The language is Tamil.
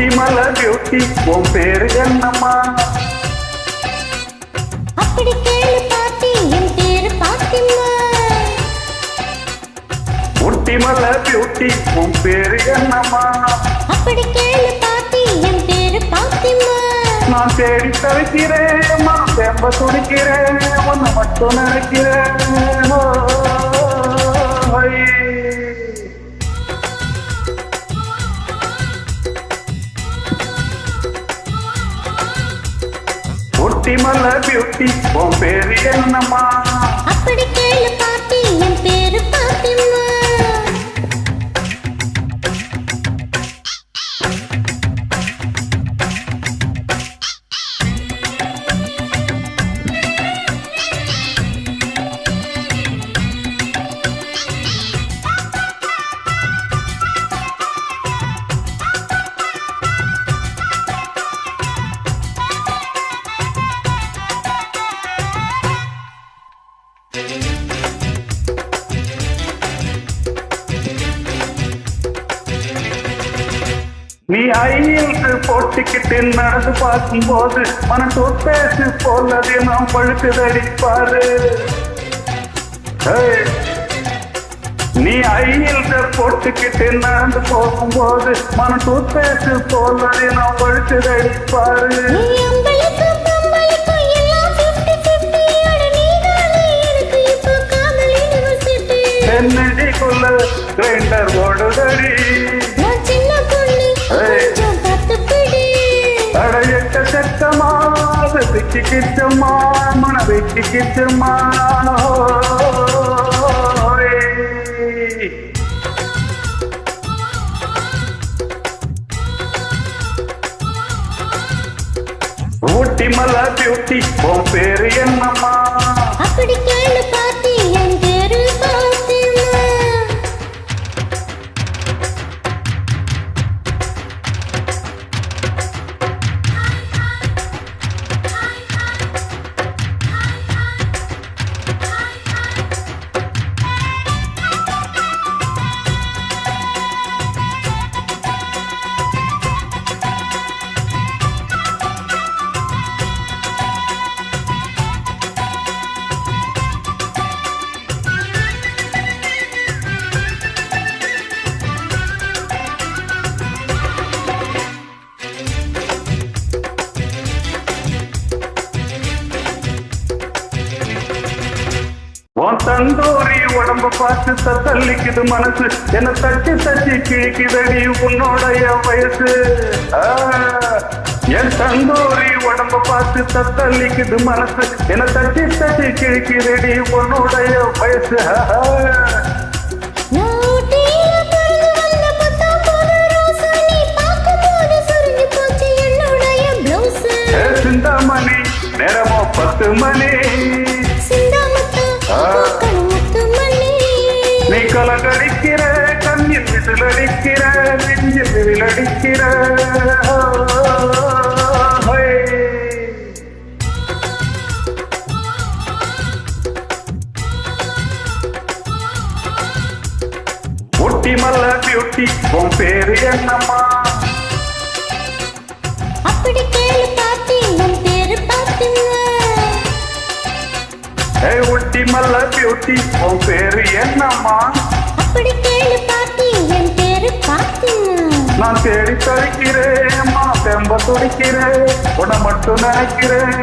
ஊட்டி மலை பியூட்டி உன் பேரு என்னம்மா? அப்படி கேளு பாட்டி என் பேரு பாத்திமா. ஊட்டி மலை பியூட்டி உன் பேரு என்னம்மா? அப்படி கேளு பாட்டி என் பேரு பாத்திமா. நான் தேடி தவிக்கிறேன் மனம் தேம்ப துடிக்கிறேன் ஒன்னு மட்டும் நினைக்கிறேன். ஊட்டி மலை பியூட்டி உன் பேரு என்னம்மா? அப்படி கேளு பாட்டி என் பேரு பாத்திமா. நீ ஐயில் போட்டிக்கிட்டு நடந்து பார்க்கும்போது மன பேசு போலது நாம் பழுக்குதடிப்பாரு. நீ ஐயில் போட்டுக்கிட்டு நடந்து போகும்போது மன பேசு போலது நாம் பழுக்குதடிப்பாரு. என்னடிக்குள்ள கிரைண்டர் ஓடுதடி அடையட்ட சட்டமா வெட்டி கிச்சம்மா மன வெட்டி கிச்சம்மா. ஊட்டி மலை பியூட்டி உன் பேரு என்னம்மா? அப்படி கேளு பாட்டி என் பேரு பாத்திமா. உன் தந்தூரி உடம்ப பார்த்து தத்தளிக்குது மனசு என்ன தட்டி தட்டி கிழிக்குதடி உன்னோடைய வயசு. என் தந்தூரி உடம்ப பார்த்து தத்தளிக்குது மனசு என்ன தட்டி தட்டி கிழிக்குதடி உன்னோடைய வயசு. சிந்தாமணி நேரமோ 10 மணி நீ கலகடிக்கிற கண்ணில் விசிலடிக்கிற நெஞ்சில் விசிலடிக்கிற. ஊட்டி மலை பியூட்டி உன் பேரு என்னம்மா? அப்படி கேளு பாட்டி என் பேரு பாத்திமா. ஊட்டி மலை பியூட்டி உன் பேரு என்னம்மா? அப்படி கேளு பாட்டி என் பேரு பாத்திமா. நான் தேடி தவிக்கிறேன் மனம் தேம்ப துடிக்கிறேன் உன்னை மட்டும் நினைக்கிறேன்.